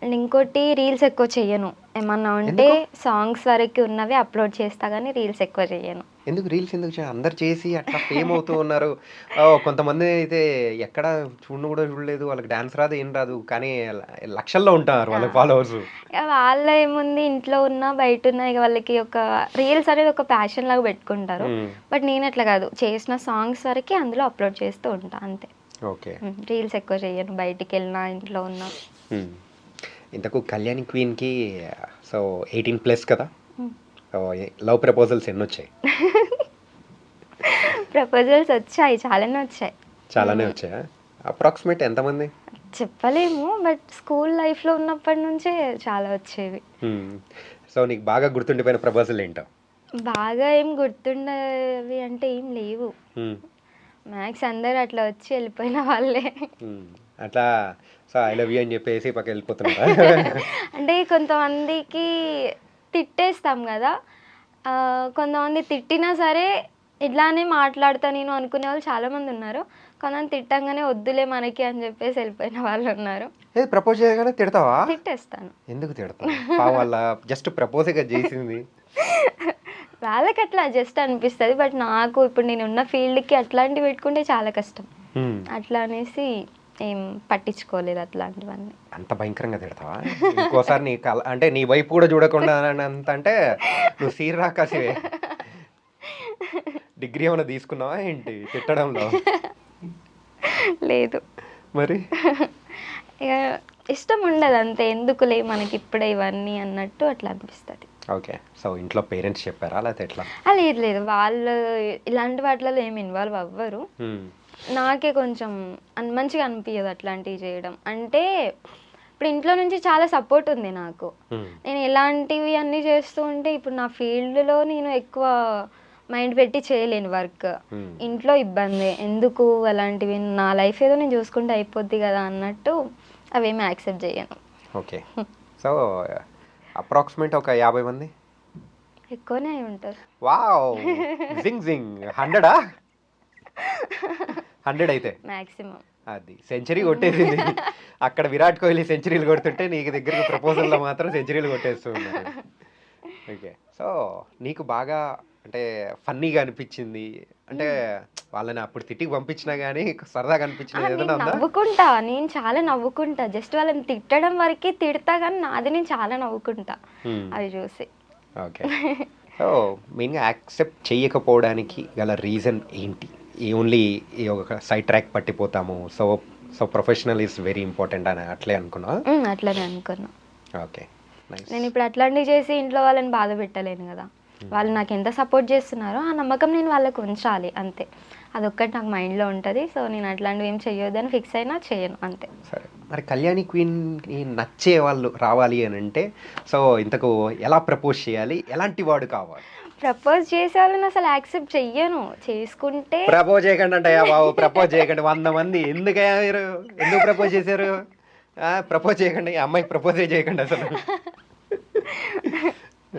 Speaker 3: అండ్ ఇంకోటి రీల్స్ ఎక్కువ చెయ్యను. ఏమన్నా ఉంటే సాంగ్స్ వరకు ఉన్నవి అప్లోడ్ చేస్తా కానీ రీల్స్ ఎక్కువ చెయ్యను.
Speaker 2: ఎందుకు రీల్స్ ఎందుకు? అందరు చేసి అట్లా ఫేమ్ అవుతూ ఉన్నారు. కొంతమంది అయితే ఎక్కడ కూడా చూడలేదు, వాళ్ళకి డాన్స్ రాదు ఏం రాదు, కానీ లక్షల్లో ఉంటారు వాళ్ళకి ఫాలోవర్స్.
Speaker 3: వాళ్ళ ఏముంది, ఇంట్లో ఉన్నా బయట ఉన్నా ఇక వాళ్ళకి ఒక రీల్స్ అనేది ఒక ప్యాషన్ లాగా పెట్టుకుంటారు. బట్ నేను అట్లా కాదు, చేసిన సాంగ్స్ వరకు అందులో అప్లోడ్ చేస్తూ ఉంటా అంతే.
Speaker 2: ఓకే,
Speaker 3: రీల్స్ ఎక్కువ చెయ్యను, బయటికి వెళ్ళినా ఇంట్లో ఉన్నా.
Speaker 2: ఇంతకు కళ్యాణి క్వీన్కి సో 18+ కదా, లవ్ ప్రపోజల్స్ ఎన్ని వచ్చాయి?
Speaker 3: ప్రపోజల్స్ వచ్చాయి, చాలానే వచ్చాయి.
Speaker 2: చాలానే వచ్చాయా? అప్రాక్సిమేట్ ఎంతమంది?
Speaker 3: చెప్పలేము, బట్ స్కూల్ లైఫ్లో ఉన్నప్పటి నుంచే చాలా వచ్చేవి.
Speaker 2: సో నీకు బాగా గుర్తుండిపోయిన ప్రపోజల్ ఏంటో?
Speaker 3: బాగా ఏం గుర్తుండేవి అంటే ఏం లేవు. మ్యాక్స్ అందరు అట్లా వచ్చి వెళ్ళిపోయిన వాళ్ళే.
Speaker 2: అట్లా సో ఐ లవ్ యూ అని చెప్పేసి పక్క వెళ్ళిపోతున్నారా?
Speaker 3: అంటే కొంతమందికి తిట్టేస్తాం కదా, కొంతమంది తిట్టినా సరే ఇట్లానే మాట్లాడతా నేను అనుకునే వాళ్ళు చాలామంది ఉన్నారు. కొంతమంది తిట్టంగానే వద్దులే మనకి అని చెప్పేసి వెళ్ళిపోయిన వాళ్ళు ఉన్నారు.
Speaker 2: ఏది ప్రపోజ్ చేయగానే తిడతావా?
Speaker 3: తిట్టేస్తాను.
Speaker 2: ఎందుకు తిడతావు? వాళ్ళ జస్ట్ ప్రపోజ్గా చేసింది.
Speaker 3: వాళ్ళకి అట్లా జస్ట్ అనిపిస్తుంది, బట్ నాకు ఇప్పుడు నేను ఉన్న ఫీల్డ్కి అట్లాంటివి పెట్టుకుంటే చాలా కష్టం. అట్లా అనేసి ఏం పట్టించుకోలేదు అట్లాంటివన్నీ.
Speaker 2: అంత భయంకరంగా తిడతావా? ఇంకోసారి నీ కళ అంటే నీ వైపు కూడా చూడకుండా అంత అంటే నువ్వు సీరా కాసివే. డిగ్రీ ఏమైనా తీసుకున్నావా ఏంటి తిట్టడంలో?
Speaker 3: లేదు.
Speaker 2: మరి
Speaker 3: ఇక ఇష్టం ఉండదు అంతే, ఎందుకులే మనకి ఇప్పుడే ఇవన్నీ అన్నట్టు అట్లా అనిపిస్తుంది.
Speaker 2: ఓకే. సో ఇంట్లో పేరెంట్స్ చెప్పారా లేకపోతే ఎట్లా?
Speaker 3: లేదు లేదు, వాళ్ళు ఇలాంటి వాటిలో ఏమి ఇన్వాల్వ్ అవ్వరు. నాకే కొంచెం మంచిగా అనిపించదు అట్లాంటివి చేయడం. అంటే ఇప్పుడు ఇంట్లో నుంచి చాలా సపోర్ట్ ఉంది నాకు. నేను ఇలాంటివి అన్నీ చేస్తూ ఉంటే ఇప్పుడు నా ఫీల్డ్లో నేను ఎక్కువ మైండ్ పెట్టి చేయలేను వర్క్. ఇంట్లో ఇబ్బంది ఎందుకు, అలాంటివి నా లైఫ్ ఏదో నేను చూసుకుంటే అయిపోద్ది కదా అన్నట్టు అవేమీ యాక్సెప్ట్ చేయను.
Speaker 2: ఓకే. సో అప్రాక్సిమేట్ ఒక 50 మంది
Speaker 3: ఎక్కువనే అయి ఉంటారు.
Speaker 2: వావ్, జింగ్ జింగ్ 100 అయితే
Speaker 3: మ్యాక్సిమం.
Speaker 2: అది సెంచరీ కొట్టేసింది. అక్కడ విరాట్ కోహ్లీ సెంచరీలు కొడుతుంటే నీకు దగ్గరికి ప్రపోజల్లో మాత్రం సెంచరీలు కొట్టేస్తూ ఉన్నారు. ఓకే. సో నీకు బాగా అంటే ఫన్నీగా అనిపించింది అంటే వాళ్ళని అప్పుడు తిట్టికి పంపించినా కానీ సరదాగా అనిపించిన ఏదైనా ఉందా?
Speaker 3: నవ్వుకుంటా, నేను చాలా నవ్వుకుంటా. జస్ట్ వాళ్ళని తిట్టడం వరకే తిడతా, కానీ నాది నేను చాలా నవ్వుకుంటా అవి చూసి.
Speaker 2: ఓకే. సో మెయిన్గా యాక్సెప్ట్ చేయకపోవడానికి గల రీజన్ ఏంటి? ఓన్లీ ఈ ఒక సైడ్ ట్రాక్ పట్టిపోతాము, so so professional is very important అని అట్లే అనుకున్నా?
Speaker 3: అట్లనే అనుకున్నా.
Speaker 2: ఓకే.
Speaker 3: నేను ఇప్పుడు అట్లాంటివి చేసి ఇంట్లో వాళ్ళని బాధ పెట్టలేను కదా. వాళ్ళు నాకు ఎంత సపోర్ట్ చేస్తున్నారో ఆ నమ్మకం నేను వాళ్ళకు ఉంచాలి అంతే. అదొక్కటి నాకు మైండ్లో ఉంటుంది. సో నేను అట్లాంటివి ఏం చెయ్యొద్దని ఫిక్స్ అయినా చేయను అంతే.
Speaker 2: సరే, మరి కళ్యాణి క్వీన్కి నచ్చే వాళ్ళు రావాలి అని అంటే సో ఇంతకు ఎలా ప్రపోజ్ చేయాలి, ఎలాంటి వాడు కావాలి?
Speaker 3: ప్రపోజ్ చేసే వాళ్ళని అసలు యాక్సెప్ట్ చెయ్యను. చేసుకుంటే
Speaker 2: ప్రపోజ్ చేయకండి అంటే బాబు, ప్రపోజ్ చేయకండి 100 మంది ఎందుకయ్యా మీరు ఎందుకు ప్రపోజ్ చేశారు? ప్రపోజ్ చేయకండి, అమ్మాయికి ప్రపోజ్ చేయకండి అసలు.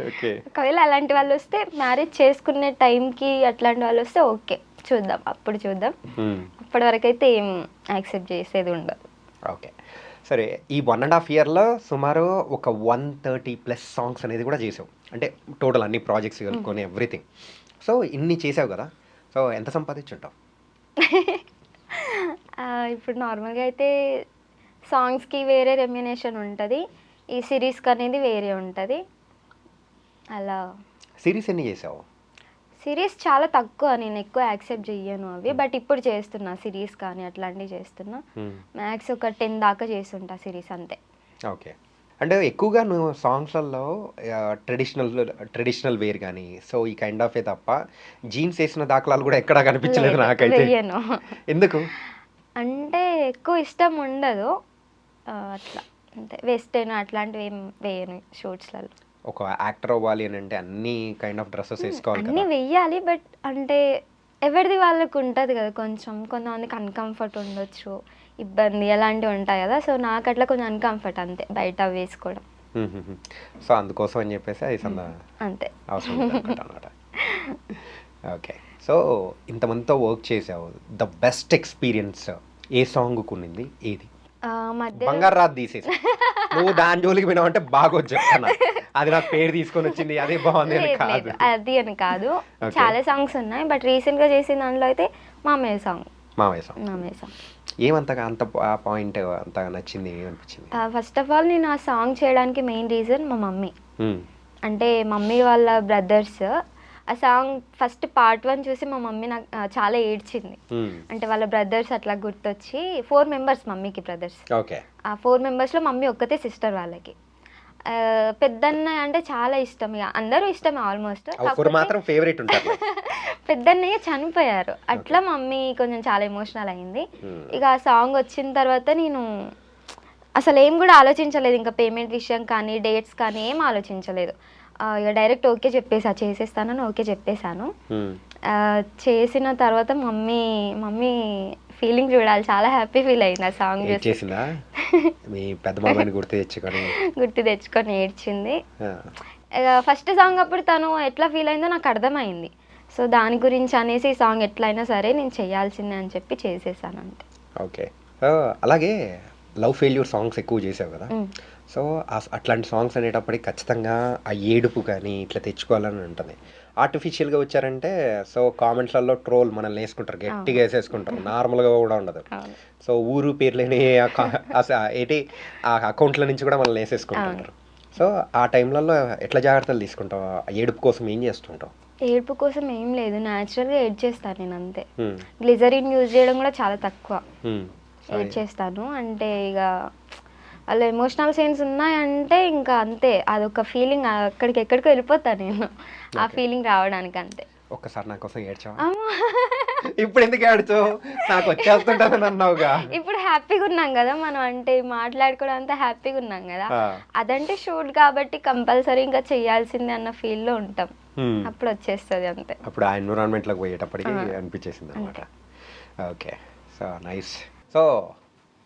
Speaker 2: ఓకే.
Speaker 3: ఒకవేళ అలాంటి వాళ్ళు వస్తే మ్యారేజ్ చేసుకునే టైంకి అట్లాంటి వాళ్ళు వస్తే ఓకే, చూద్దాం, అప్పుడు చూద్దాం. అప్పటి వరకు అయితే ఏం యాక్సెప్ట్ చేసేది ఉండదు.
Speaker 2: ఓకే. సరే, ఈ 1.5 ఇయర్లో సుమారు ఒక 130+ సాంగ్స్ అనేది కూడా చేసావు, అంటే టోటల్ అన్ని ప్రాజెక్ట్స్ కలుపుకొని ఎవ్రీథింగ్. సో ఇన్ని చేసావు కదా, సో ఎంత సంపాదించుంటావు?
Speaker 3: ఇప్పుడు నార్మల్గా అయితే సాంగ్స్కి వేరే రెమ్యునేషన్ ఉంటుంది, ఈ సిరీస్కి అనేది వేరే ఉంటుంది. అలా
Speaker 2: సిరీస్ ఎన్ని చేసావు?
Speaker 3: సిరీస్ చాలా తక్కువ, నేను ఎక్కువ యాక్సెప్ట్ చెయ్యను అవి. బట్ ఇప్పుడు చేస్తున్నా సిరీస్ కానీ అట్లాంటివి చేస్తున్నా. మ్యాక్స్ ఒక 10 దాకా చేస్తుంటా సిరీస్ అంతే.
Speaker 2: ఓకే. అంటే ఎక్కువగా నువ్వు సాంగ్స్లలో ట్రెడిషనల్ వేర్ కానీ సో ఈ కైండ్ ఆఫ్ ఏ తప్ప జీన్స్ వేసిన దాఖలాలు కూడా ఎక్కడా కనిపించలేదు నాకైతే. ఎందుకు
Speaker 3: అంటే ఎక్కువ ఇష్టం ఉండదు అట్లా, అంతే. వెస్టర్న్ అట్లాంటివి ఏం వేయను షూట్స్లలో.
Speaker 2: ఒక యాక్టర్ అవ్వాలి అని అంటే అన్ని కైండ్ ఆఫ్ డ్రెస్సెస్ వేసుకోవాలి,
Speaker 3: అన్నీ వెయ్యాలి. బట్ అంటే ఎవరిది వాళ్ళకు ఉంటుంది కదా, కొంతమందికి అన్కంఫర్ట్ ఉండొచ్చు, ఇబ్బంది అలాంటివి ఉంటాయి కదా. సో నాకు అట్లా కొంచెం అన్కంఫర్ట్ అంతే బయట వేసుకోవడం.
Speaker 2: సో అందుకోసం అని చెప్పేసి అది
Speaker 3: అంతే
Speaker 2: అవసరం అనమాట. ఓకే. సో ఇంతమందితో వర్క్ చేసావు, ద బెస్ట్ ఎక్స్పీరియన్స్ ఏ సాంగ్ కొనింది ఏది? బంగారు రాత్ తీసేసి నువ్వు దాని జోలికి పోయినావు అంటే బాగోదు చెప్తున్నా, అది నాకు పేరు తీసుకొని వచ్చింది అదే బాగుంది అని కాదు.
Speaker 3: అది అని కాదు, చాలా సాంగ్స్ ఉన్నాయి. బట్ రీసెంట్ గా చేసిన దాంట్లో అయితే మామయ్య సాంగ్.
Speaker 2: ఏమంతగా అంత పాయింట్ అంతగా నచ్చింది ఏమనిపించింది?
Speaker 3: ఫస్ట్ ఆఫ్ ఆల్ నేను ఆ సాంగ్ చేయడానికి మెయిన్ రీజన్ మా మమ్మీ. అంటే మమ్మీ వాళ్ళ బ్రదర్స్ ఆ సాంగ్ ఫస్ట్ పార్ట్ 1 చూసి మా మమ్మీ నాకు చాలా ఏడ్చింది. అంటే వాళ్ళ బ్రదర్స్ అట్లా గుర్తొచ్చి 4 మెంబర్స్ మమ్మీకి బ్రదర్స్. ఆ 4 మెంబర్స్లో మమ్మీ ఒక్కతే సిస్టర్ వాళ్ళకి. పెద్దన్న అంటే చాలా ఇష్టం, ఇక అందరూ ఇష్టమే ఆల్మోస్ట్. పెద్దన్నయ్య చనిపోయారు, అట్లా మమ్మీ కొంచెం చాలా ఎమోషనల్ అయింది. ఇక ఆ సాంగ్ వచ్చిన తర్వాత నేను అసలు ఏం కూడా ఆలోచించలేదు, ఇంకా పేమెంట్ విషయం కానీ డేట్స్ కానీ ఏం ఆలోచించలేదు. ఇక డైరెక్ట్ ఓకే చెప్పేసా, చేసేస్తానని ఓకే చెప్పేశాను. చేసిన తర్వాత మమ్మీ ఫీలింగ్ చూడాలి, చాలా హ్యాపీ ఫీల్ అయింది ఆ సాంగ్
Speaker 2: చేసిందా? మీ పెద్ద మామని గుర్తు
Speaker 3: తెచ్చుకొని ఏడ్చింది. ఫస్ట్ సాంగ్ అప్పుడు తను ఎట్లా ఫీల్ అయిందో నాకు అర్థమైంది. సో దాని గురించి అనేసి ఈ సాంగ్ ఎట్లయినా సరే నేను చేయాల్సిందే అని చెప్పి చేసేసాను అంతే.
Speaker 2: ఓకే. అలాగే లవ్ ఫెయిల్యూర్ సాంగ్స్ ఎక్కువ చేసావు కదా, సో అట్లాంటి సాంగ్స్ అనేటప్పటికి ఖచ్చితంగా ఆ ఏడుపు కానీ ఇట్లా తెచ్చుకోవాలని ఉంటుంది. ఆర్టిఫిషియల్గా వచ్చారంటే సో కామెంట్స్లలో ట్రోల్ మనల్ని వేసుకుంటారు, గట్టిగా వేసేసుకుంటారు, నార్మల్గా కూడా ఉండదు. సో ఊరు పేర్లేని ఏంటి ఆ అకౌంట్ల నుంచి కూడా మనల్ని వేసేసుకుంటుంటారు. సో ఆ టైంలలో ఎట్లా జాగ్రత్తలు తీసుకుంటావు? ఏడుపు కోసం ఏం చేస్తుంటావు?
Speaker 3: ఏడుపు కోసం ఏం లేదు, న్యాచురల్గా ఎడ్ చేస్తాను నేను అంతే. గ్లిజరిన్ యూజ్ చేయడం కూడా చాలా తక్కువ ఎడ్ చేస్తాను. అంటే ఇక వాళ్ళు ఎమోషనల్ సీన్స్ ఉన్నాయంటే ఇంకా అంతే, అదొక ఫీలింగ్, ఎక్కడికో వెళ్ళిపోతాను నేను ఆ ఫీలింగ్ రావడానికి అంతే.
Speaker 2: ఒక్కసారి నా కోసం ఏడ్చావా? ఇప్పుడు ఎందుకు ఏడ్చావు? నాకు వచ్చేస్తుంటానని అన్నావుగా.
Speaker 3: ఇప్పుడు హ్యాపీగా ఉన్నాం కదా మనం, అంటే మాట్లాడుకోవడం అంతా హ్యాపీగా ఉన్నాం కదా, అదంటే షూట్ కాబట్టి కంపల్సరీ ఇంకా చేయాల్సిందే అన్న ఫీల్ లో ఉంటాం, అప్పుడు వచ్చేస్తుంది అంతే.
Speaker 2: అప్పుడు ఆ ఎన్విరాన్మెంట్ లోకి పోయేటప్పటికి అనిపించేసింది అనమాట. Okay, so nice. సో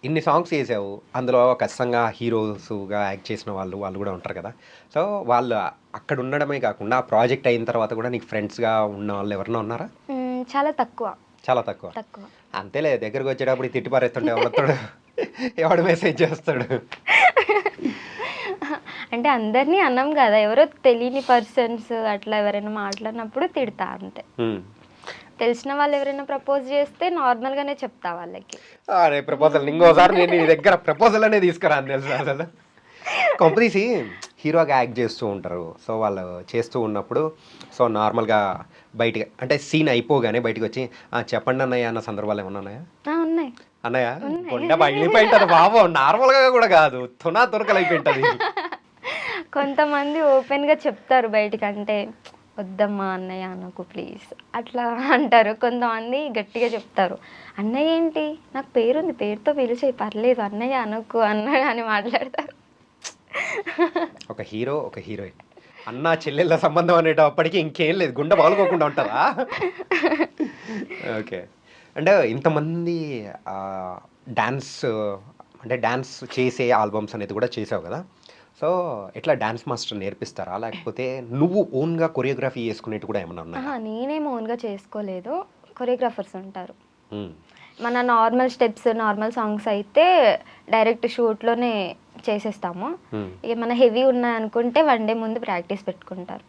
Speaker 2: ఇన్ని సాంగ్స్ చేసావు, అందులో ఖచ్చితంగా హీరోస్గా యాక్ట్ చేసిన వాళ్ళు కూడా ఉంటారు కదా. సో వాళ్ళు అక్కడ ఉండడమే కాకుండా ఆ ప్రాజెక్ట్ అయిన తర్వాత కూడా నీకు ఫ్రెండ్స్గా ఉన్న వాళ్ళు ఎవరైనా ఉన్నారా?
Speaker 3: చాలా తక్కువ. అంతేలే,
Speaker 2: దగ్గరకు వచ్చేటప్పుడు తిట్టి పారేస్తుంటే ఎవడు మెసేజ్ చేస్తాడు?
Speaker 3: అంటే అందరినీ అన్నాం కదా, ఎవరో తెలియని పర్సన్స్ అట్లా ఎవరైనా మాట్లాడినప్పుడు తిడతా అంతే. తెలిసిన వాళ్ళు ఎవరైనా ప్రపోజ్ చేస్తే నార్మల్గానే చెప్తా వాళ్ళకి.
Speaker 2: అరే ప్రపోజల్, ఇంకోసారి నేను నీ దగ్గర ప్రపోజల్ అనేది తీసుకురా అని తెలుసు. అసలు కంపెనీస్ హీరోగా యాక్ట్ చేస్తూ ఉంటారు. సో వాళ్ళు చేస్తూ ఉన్నప్పుడు సో నార్మల్గా బయటకి అంటే సీన్ అయిపోగానే బయటకు వచ్చి చెప్పండి అన్నయ్య అన్న సందర్భాలు ఏమన్నా ఉన్నాయా?
Speaker 3: ఉన్నాయి
Speaker 2: అన్నయ్య, కొండ బయలుపోయింటుంది బాబు, నార్మల్గా కూడా కాదు, తునకలైపోయింటుంది.
Speaker 3: కొంతమంది ఓపెన్గా చెప్తారు బయటికి, అంటే వద్దమ్మా అన్నయ్య అనకు ప్లీజ్ అట్లా అంటారు. కొంతమంది గట్టిగా చెప్తారు, అన్నయ్య ఏంటి, నాకు పేరుంది, పేరుతో పిలిచే, పర్లేదు అన్నయ్య అనకు అన్నయ్య అని మాట్లాడతారు.
Speaker 2: ఒక హీరో ఒక హీరోయిన్ అన్న చెల్లెళ్ళ సంబంధం అనేటప్పటికీ ఇంకేం లేదు, గుండె బాగుకోకుండా ఉంటుందా? ఓకే. అంటే ఇంతమంది డాన్స్ చేసే ఆల్బమ్స్ అనేది కూడా చేసావు కదా, సో ఎట్లా డాన్స్ మాస్టర్ నేర్పిస్తారా, లేకపోతే నువ్వు ఓన్గా కొరియోగ్రఫీ చేసుకునేట్టు కూడా ఏమన్నా ఉన్నా?
Speaker 3: నేనేం ఓన్గా చేసుకోలేదు, కొరియోగ్రాఫర్స్ ఉంటారు. మన నార్మల్ స్టెప్స్ నార్మల్ సాంగ్స్ అయితే డైరెక్ట్ షూట్లోనే చేసేస్తాము. ఇక మన హెవీ ఉన్నాయి అనుకుంటే 1 డే ముందు ప్రాక్టీస్ పెట్టుకుంటారు.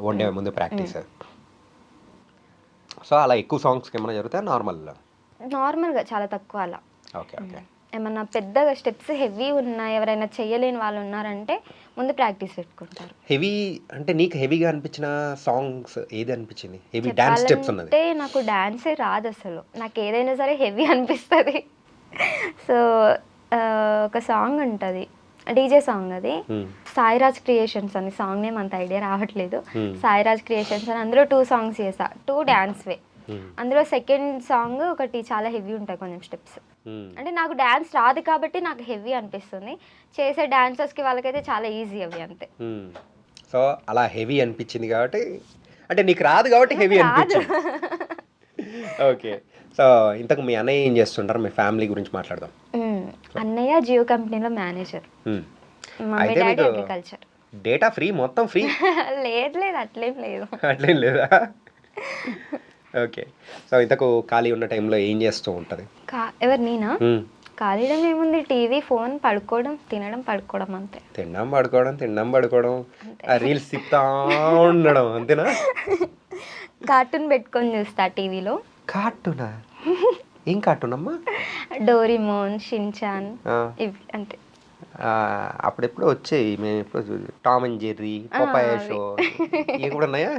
Speaker 2: 1 డే ముందు ప్రాక్టీస్. సో అలా ఎక్కువ సాంగ్స్కి ఏమైనా జరుగుతాయి? నార్మల్గా
Speaker 3: చాలా తక్కువ అలా.
Speaker 2: Okay okay.
Speaker 3: ఏమన్నా పెద్దగా స్టెప్స్ హెవీ ఉన్నాయి, ఎవరైనా చేయలేని వాళ్ళు ఉన్నారంటే ముందు ప్రాక్టీస్ పెట్టుకుంటారు.
Speaker 2: హెవీ అంటే నీకు హెవీగా అనిపించిన సాంగ్స్ ఏది అనిపించింది? హెవీ డాన్స్ స్టెప్స్ ఉన్నది.
Speaker 3: అంటే నాకు డాన్సే రాదు అసలు, నాకు ఏదైనా సరే హెవీ అనిపిస్తుంది. సో ఒక సాంగ్ ఉంటుంది, డీజే సాంగ్, అది సాయిరాజ్ క్రియేషన్స్ అని, సాంగ్ నేమ్ అంత ఐడియా రావట్లేదు. సాయిరాజ్ క్రియేషన్స్ అని, అందులో 2 సాంగ్స్ చేసా, 2 డాన్స్ వే. అందులో సెకండ్ సాంగ్ ఒకటి చాలా హెవీ ఉంటాయి కొంచెం స్టెప్స్. అంటే నాకు డాన్స్ రాదు కాబట్టి నాకు హెవీ అనిపిస్తుంది, చేసే డాన్సర్స్కి వాళ్ళకైతే చాలా ఈజీ అవి అంతే.
Speaker 2: సో అలా హెవీ అనిపించింది కాబట్టి, అంటే నీకు రాదు కాబట్టి హెవీ అనిపించింది. ఓకే. సో ఇంతకు మీ అన్నయ్య ఏం చేస్తుంటారు? మీ ఫ్యామిలీ గురించి మాట్లాడదాం.
Speaker 3: అన్నయ్య జియో కంపెనీలో manager, mummy daddy agriculture.
Speaker 2: Data free, మొత్తం ఫ్రీ?
Speaker 3: లేదు అట్లేం
Speaker 2: లేదా? ఓకే. సో ఇంతకు ఖాళీ ఉన్న టైంలో ఏం చేస్తూ ఉంటుంది?
Speaker 3: ఎవరు, నేనా? ఖాళీ టైం ఏముంది, టీవీ, ఫోన్, పడుకోవడం, తినడం, పడుకోవడం అంతే.
Speaker 2: తినడం పడుకోవడం, రీల్స్ తిప్పుతా ఉండడం అంతేనా?
Speaker 3: కార్టూన్ పెట్టుకొని చూస్తా టీవీలో.
Speaker 2: కార్టూనా? ఏం కార్టూన్ అమ్మా?
Speaker 3: డోరేమోన్, షిన్చాన్, ఇవి అంతే.
Speaker 2: అప్పుడెప్పుడు వచ్చాయి, మేము ఎప్పుడు Tom and Jerry, Popeye show, ఇవి కూడా ఉన్నాయా?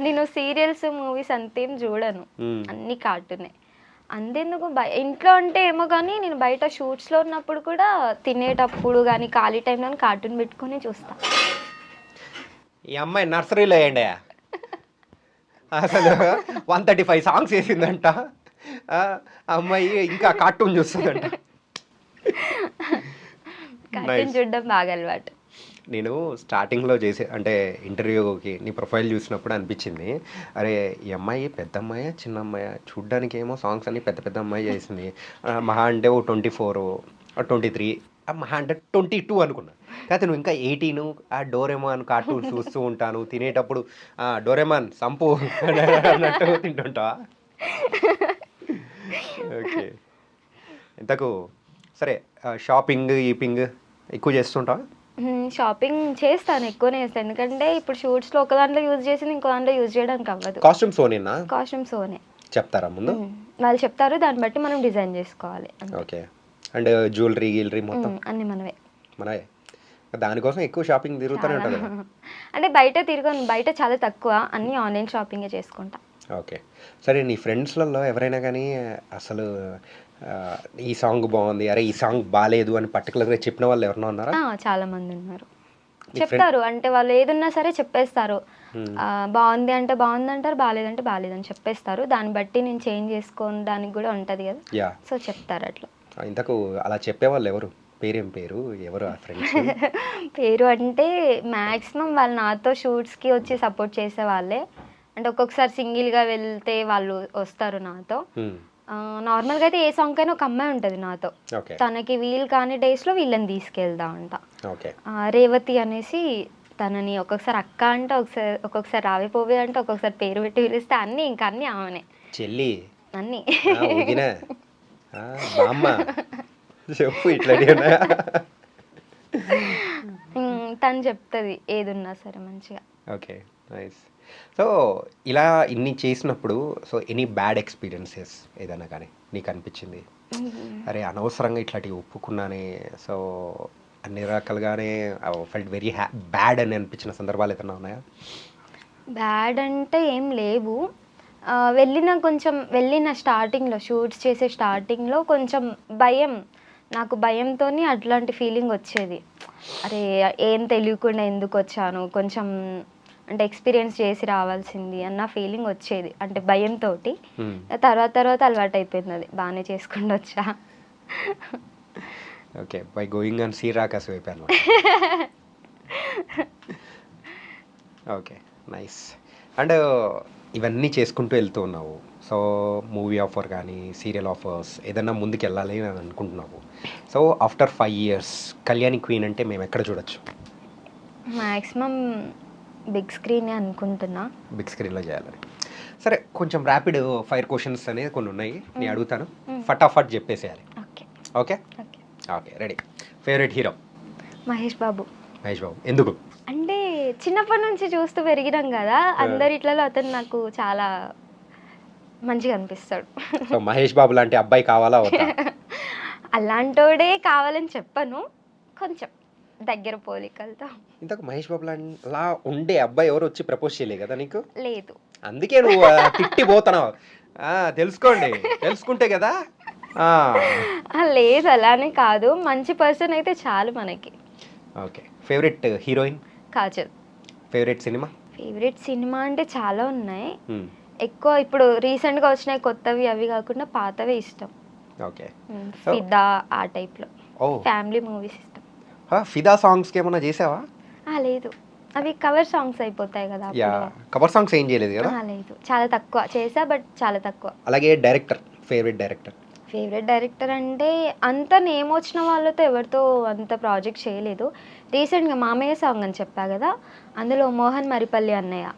Speaker 3: నేను సీరియల్స్ మూవీస్ అంతేం చూడను, అన్ని కార్టూనే. అంతేందుకు ఇంట్లో అంటే ఏమో కానీ నేను బయట షూట్స్లో ఉన్నప్పుడు కూడా తినేటప్పుడు కానీ ఖాళీ టైంలో కార్టూన్ పెట్టుకుని చూస్తా.
Speaker 2: ఈ అమ్మాయి నర్సరీలో వేయండి, అసలు 135 సాంగ్స్ వేసిందంట, అమ్మాయి ఇంకా కార్టూన్ చూస్తుందంట.
Speaker 3: కార్టూన్ చూడడం బాగా అలవాటు.
Speaker 2: నేను స్టార్టింగ్లో అంటే ఇంటర్వ్యూకి నీ ప్రొఫైల్ చూసినప్పుడు అనిపించింది, అరే ఈ అమ్మాయి పెద్ద అమ్మాయి చిన్న అమ్మాయి, చూడ్డానికి ఏమో సాంగ్స్ అన్ని పెద్ద పెద్ద అమ్మాయి చేసింది, మహా అంటే ఓ 24 23, మహా అంటే 22 అనుకున్నా. కాకపోతే నువ్వు ఇంకా 18, ఆ డోరేమాన్ కార్టూన్ చూస్తూ ఉంటాను, తినేటప్పుడు డోరేమాన్ సంపు అన్నట్టు తింటుంటావా? ఓకే. ఇంతకు సరే, షాపింగ్ ఈపింగ్ ఎక్కువ చేస్తుంటావా?
Speaker 3: షాపింగ్ చేస్తాను, ఎక్కువనే చేస్తాను. ఎందుకంటే ఇప్పుడు షూట్స్లో ఒక దాంట్లో యూజ్ చేసింది ఇంకో దాంట్లో యూజ్ చేయడానికి అవ్వదు.
Speaker 2: కాస్ట్యూమ్స్ ఓనేనా?
Speaker 3: కాస్ట్యూమ్స్ ఓనే
Speaker 2: చెప్తారా ముందు?
Speaker 3: వాళ్ళు చెప్తారు, దాన్ని బట్టి మనం డిజైన్ చేసుకోవాలి.
Speaker 2: ఓకే. అండ్ జ్యువెలరీ మొత్తం
Speaker 3: అన్ని మనవే.
Speaker 2: మనయే. దానికోసం ఎక్కువ షాపింగ్ తిరుగుతూనే ఉంటుంది కదా?
Speaker 3: అంటే బయట తిరగను, బయట చాలా తక్కువ, అన్ని ఆన్లైన్ షాపింగే చేసుకుంటా.
Speaker 2: ఓకే. సరే, నీ ఫ్రెండ్స్లలో ఎవరైనా కానీ అసలు ఈ సాంగ్ బాగుంది, అరే ఈ సాంగ్ బాగాలేదు అని పర్టికులర్గా చెప్పిన వాళ్ళు ఎవరైనా ఉన్నారా?
Speaker 3: చాలా మంది ఉన్నారు. చెప్తారు, అంటే వాళ్ళు ఏదున్నా సరే చెప్పేస్తారు. బాగుంది అంటే బాగుంది అంటారు, బాగాలేదంటే బాగాలేదని చెప్పేస్తారు. దాన్ని బట్టి నేను చేంజ్ చేసుకోవడానికి కూడా ఉంటుంది కదా, సో చెప్తారు అట్లా.
Speaker 2: ఇంతకు అలా చెప్పేవాళ్ళు ఎవరు? పేరేం పేరు, ఎవరు ఆ ఫ్రెండ్స్?
Speaker 3: పేరు అంటే మ్యాక్సిమం వాళ్ళు నాతో షూట్స్కి వచ్చి సపోర్ట్ చేసే వాళ్ళే. అంటే ఒక్కొక్కసారి సింగిల్గా వెళ్తే వాళ్ళు వస్తారు నాతో. నార్మల్గా అయితే ఏ సాంగ్ అయినా ఒక అమ్మాయి ఉంటుంది నాతో. తనకి వీలు కాని డేస్లో వీళ్ళని తీసుకెళ్దా అంట. రేవతి అనేసి తనని ఒక్కొక్కసారి అక్క అంటే, ఒక్కొక్కసారి రావే పోవే అంటే, ఒక్కొక్కసారి పేరు పెట్టి పిలిస్తే అన్నీ ఇంకా అన్నీ ఆమెనే.
Speaker 2: చెల్లి
Speaker 3: అన్నీ
Speaker 2: చెప్పు ఇట్లా.
Speaker 3: తను చెప్తుంది ఏదున్నా సరే మంచిగా.
Speaker 2: Okay, nice. సో ఇలా ఇన్ని చేసినప్పుడు ఎనీ బ్యాడ్ ఎక్స్పీరియన్సెస్ ఏదైనా కానీ నీకు అనిపించింది, అరే అనవసరంగా ఇట్లాంటివి ఒప్పుకున్నానే, సో అన్ని రకాలుగానే ఫెల్ట్ వెరీ బ్యాడ్ అని అనిపించిన సందర్భాలు ఏదైనా ఉన్నాయా?
Speaker 3: బ్యాడ్ అంటే ఏం లేవు. వెళ్ళిన స్టార్టింగ్లో, షూట్స్ చేసే స్టార్టింగ్లో కొంచెం నాకు భయంతో అట్లాంటి ఫీలింగ్ వచ్చేది. అరే ఏం తెలియకుండా ఎందుకు వచ్చాను, కొంచెం అంటే ఎక్స్పీరియన్స్ చేసి రావాల్సింది అన్న ఫీలింగ్ వచ్చేది, అంటే భయంతో. తర్వాత అలవాటు అయిపోయింది, అది బాగానే చేసుకుంటూ వచ్చా.
Speaker 2: ఓకే, బై గోయింగ్ ఆన్ సీరాకాస్ అయిపోయాను. Okay, nice. అండ్ ఇవన్నీ చేసుకుంటూ వెళ్తూ ఉన్నావు, సో మూవీ ఆఫర్ కానీ సీరియల్ ఆఫర్స్ ఏదన్నా ముందుకు వెళ్ళాలి అని అనుకుంటున్నావు. So after 5 years Kalyani queen అంటే మేము ఎక్కడ చూడొచ్చు?
Speaker 3: మ్యాక్సిమం బిగ్ స్క్రీనే అనుకుంటున్నా.
Speaker 2: బిగ్ స్క్రీన్లో చేయాలని. సరే, కొంచెం ర్యాపిడ్ ఫైర్ క్వశ్చన్స్ అనేది కొన్ని ఉన్నాయి, నేను అడుగుతాను, ఫటాఫట్ చెప్పేసేయాలి. Okay okay, ready. Favourite hero?
Speaker 3: Mahesh Babu.
Speaker 2: ఎందుకు?
Speaker 3: అంటే చిన్నప్పటి నుంచి చూస్తూ పెరిగినాం కదా, అందరిట్లలో అతను నాకు చాలా మంచిగా అనిపిస్తాడు.
Speaker 2: సో మహేష్ బాబు లాంటి అబ్బాయి కావాలా?
Speaker 3: అలాంటోడే కావాలని చెప్పను, కొంచెం దగ్గర పోలికలతో.
Speaker 2: ఇంతకు మహేష్ బాబు లా ఉండే అబ్బాయి ఎవరు వచ్చి ప్రపోజ్ చేయలే కదా నీకు?
Speaker 3: లేదు.
Speaker 2: అందుకే నువ్వు తిట్టిపోతున్నావు. తెలుసుకుంటే కదా.
Speaker 3: లేదు, అలానే కాదు, మంచి పర్సన్ అయితే చాలు మనకి.
Speaker 2: Okay. Favourite heroine?
Speaker 3: Kajal.
Speaker 2: Favourite cinema?
Speaker 3: Favourite cinema అంటే చాలా ఉన్నాయి. ఎక్కువ ఇప్పుడు రీసెంట్గా వచ్చినాయి కొత్తవి అవి కాకుండా పాతవే ఇష్టం.
Speaker 2: ఓకే.
Speaker 3: ఫిదా ఆ టైప్లో, ఫ్యామిలీ మూవీస్ ఇష్టం.
Speaker 2: ఫిదా సాంగ్స్కి ఏమన్నా చేసావా?
Speaker 3: లేదు, అవి కవర్ సాంగ్స్ అయిపోతాయి కదా.
Speaker 2: కవర్ సాంగ్స్ ఏం చేయలేదు కదా?
Speaker 3: లేదు, చాలా తక్కువ చేసా, బట్ చాలా తక్కువ.
Speaker 2: అలాగే director, favourite director?
Speaker 3: Favourite director అంటే అంత నేమ్ వచ్చిన వాళ్ళతో ఎవరితో అంత ప్రాజెక్ట్ చేయలేదు. రీసెంట్గా మామయ్య సాంగ్ అని చెప్పా కదా, అందులో మోహన్ మరిపల్లి అన్నయ్య,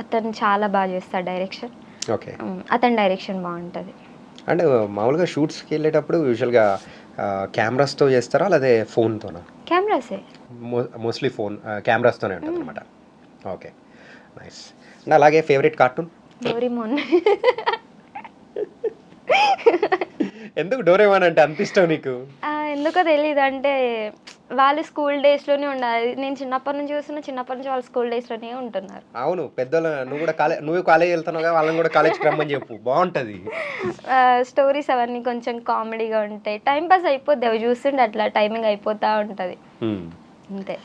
Speaker 3: అతను చాలా బాగా చేస్తాడు డైరెక్షన్.
Speaker 2: ఓకే.
Speaker 3: అతని డైరెక్షన్ బాగుంటుంది.
Speaker 2: అంటే మామూలుగా షూట్స్కి వెళ్ళేటప్పుడు యూజువల్గా కెమెరాస్తో చేస్తారా లేదా ఫోన్తోనా?
Speaker 3: కెమెరాసే,
Speaker 2: మోస్ట్లీ ఫోన్ కెమెరాస్తోనే ఉంటుంది అనమాట. Okay, nice. అండ్ అలాగే ఫేవరెట్ కార్టూన్?
Speaker 3: డోరేమోన్.
Speaker 2: ఎందుకు డోరేమోన్ అంటే అంత ఇష్టం నీకు?
Speaker 3: ఎందుకో తెలియదు, అంటే వాళ్ళు స్కూల్ డేస్లోనే ఉండాలి. నేను చిన్నప్పటి నుంచి చూస్తున్నా, చిన్నప్పటి నుంచి వాళ్ళు స్కూల్ డేస్లోనే ఉంటున్నారు.
Speaker 2: అవును, పెద్దలు. నువ్వు కాలేజ్ వెళ్తున్నావు కదా, వాళ్ళని కూడా కాలేజ్కి రమ్మని చెప్పు, బాగుంటుంది.
Speaker 3: స్టోరీస్ అవన్నీ కొంచెం కామెడీగా ఉంటాయి, టైం పాస్ అయిపోద్ది, అవి చూస్తుంటే అట్లా టైమింగ్ అయిపోతూ ఉంటుంది అంతే.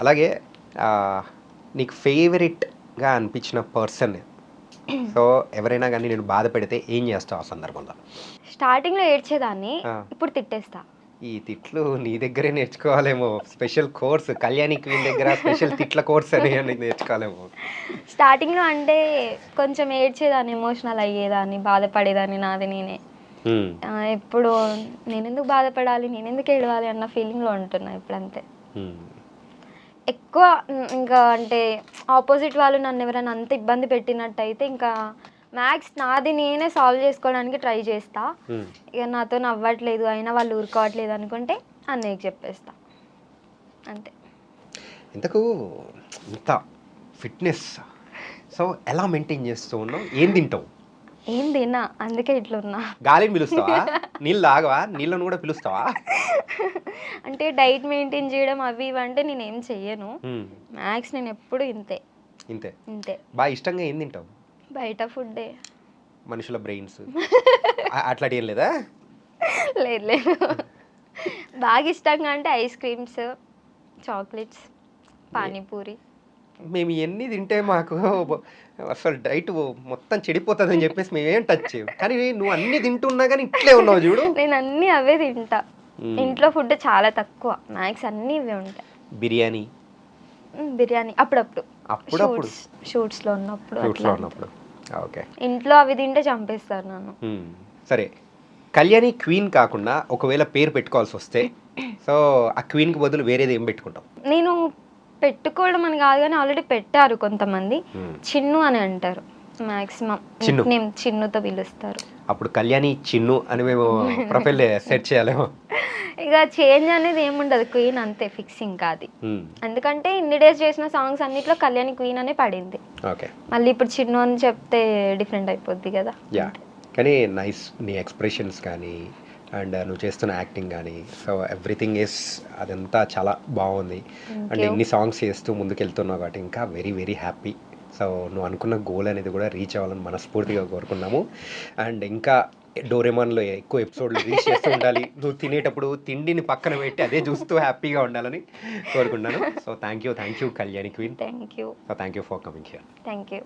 Speaker 2: అలాగే నీకు ఫేవరెట్గా అనిపించిన పర్సన్, సో ఎవరైనా కానీ నేను బాధ పెడితే ఏం చేస్తావు ఆ సందర్భంలో?
Speaker 3: స్టార్టింగ్లో ఏడ్చేదాన్ని, ఇప్పుడు తిట్టేస్తా.
Speaker 2: ఈ తిట్లు నీ దగ్గరే నేర్చుకోవాలేమో, స్పెషల్ కోర్స్ కళ్యాణి క్వీన్ దగ్గర స్పెషల్ తిట్ల కోర్స్ అని నేర్చుకోవాలేమో.
Speaker 3: స్టార్టింగ్లో అంటే కొంచెం ఏడ్చేదాన్ని, ఎమోషనల్ అయ్యేదాన్ని, బాధపడేదాన్ని నాది నేనే. ఇప్పుడు నేనెందుకు బాధపడాలి, నేనెందుకు ఏడవాలి అన్న ఫీలింగ్లో ఉంటున్నా ఇప్పుడు అంతే. ఎక్కువ ఇంకా అంటే ఆపోజిట్ వాళ్ళు నన్ను ఎవరైనా అంత ఇబ్బంది పెట్టినట్టయితే ఇంకా మ్యాథ్స్ నాది నేనే సాల్వ్ చేసుకోవడానికి ట్రై చేస్తా. ఇక నాతో నవ్వట్లేదు అయినా వాళ్ళు ఊరుకోవట్లేదు అనుకుంటే అన్నయ్యకి చెప్పేస్తా అంతే.
Speaker 2: ఇంతకు ఇంత ఫిట్నెస్ సో ఎలా మెయింటైన్ చేస్తూ ఉన్నావు? ఏం తింటావు?
Speaker 3: ఏం తిన్నా, అందుకే ఇట్లున్నా.
Speaker 2: గాలిని పిలుస్తావా? నీళ్ళు తాగవా? నీళ్ళను కూడా పిలుస్తావా?
Speaker 3: అంటే డైట్ మెయింటైన్ చేయడం అవి ఇవి అంటే నేనేం చెయ్యను. మ్యాథ్స్ నేను ఎప్పుడు ఇంతే
Speaker 2: ఇంతే.
Speaker 3: ఇంతే.
Speaker 2: బాగా ఇష్టంగా ఏం తింటావు?
Speaker 3: బయట ఫుడ్డే.
Speaker 2: మనుషుల బ్రెయిన్స్ అట్లాంటి ఏం లేదా?
Speaker 3: లేదు లేదు. బాగా ఇష్టంగా అంటే ఐస్ క్రీమ్స్, చాక్లెట్స్, పానీపూరి.
Speaker 2: మేము ఎన్ని తింటే మాకు అసలు డైట్ మొత్తం చెడిపోతుందని చెప్పేసి మేమేం టచ్ చేయం. కానీ నువ్వు అన్ని తింటున్నా కానీ ఇట్లే ఉన్నావు చూడు.
Speaker 3: నేను అన్నీ అవే తింటా. ఇంట్లో ఫుడ్ చాలా తక్కువ, మ్యాక్స్ అన్నీ ఇవే ఉంటాయి.
Speaker 2: బిర్యానీ
Speaker 3: బిర్యానీ అప్పుడప్పుడు,
Speaker 2: అప్పుడప్పుడు
Speaker 3: షూట్స్లో ఉన్నప్పుడు.
Speaker 2: ఓకే.
Speaker 3: ఇంట్లో అవి తింటే చంపేస్తారు నన్ను.
Speaker 2: సరే, కళ్యాణి క్వీన్ కాకుండా ఒకవేళ పేరు పెట్టుకోవాల్సి వస్తే సో ఆ క్వీన్కి బదులు వేరేది ఏం పెట్టుకుంటాం?
Speaker 3: నేను పెట్టుకోవడం అని కాదు కానీ ఆల్రెడీ పెట్టారు కొంతమంది. చిన్ను అని అంటారు మ్యాక్సిమం, నేమ్ చిన్నుతో పిలుస్తారు.
Speaker 2: అప్పుడు కళ్యాణి చిన్ను అని మేము ప్రొఫైల్ సెట్ చేయాలేమో.
Speaker 3: ఇక చేంజ్ అనేది ఏముండదు, క్వీన్ అంతే ఫిక్సింగ్ కాదు. ఎందుకంటే ఇన్ని డేస్ చేసిన సాంగ్స్ అన్నిట్లో కళ్యాణి క్వీన్ అనే పడింది.
Speaker 2: ఓకే.
Speaker 3: మళ్ళీ ఇప్పుడు చిన్ను అని చెప్తే డిఫరెంట్ అయిపోద్ది కదా.
Speaker 2: యా, కానీ నైస్. నీ ఎక్స్ప్రెషన్స్ కానీ అండ్ నువ్వు చేస్తున్న యాక్టింగ్ కానీ సో ఎవ్రీథింగ్ ఈస్ అదంతా చాలా బాగుంది. అండ్ ఎన్ని సాంగ్స్ చేస్తూ ముందుకెళ్తున్నావు కాబట్టి ఇంకా వెరీ వెరీ హ్యాపీ. సో నువ్వు అనుకున్న గోల్ అనేది కూడా రీచ్ అవ్వాలని మనస్ఫూర్తిగా కోరుకున్నాము. అండ్ ఇంకా డోరేమాన్లో ఎక్కువ ఎపిసోడ్లు రీచ్ చేస్తూ ఉండాలి. నువ్వు తినేటప్పుడు తిండిని పక్కన పెట్టి అదే చూస్తూ హ్యాపీగా ఉండాలని కోరుకుంటున్నాను. So thank you Kalyani queen.
Speaker 3: Thank you
Speaker 2: for coming here.
Speaker 3: Thank you.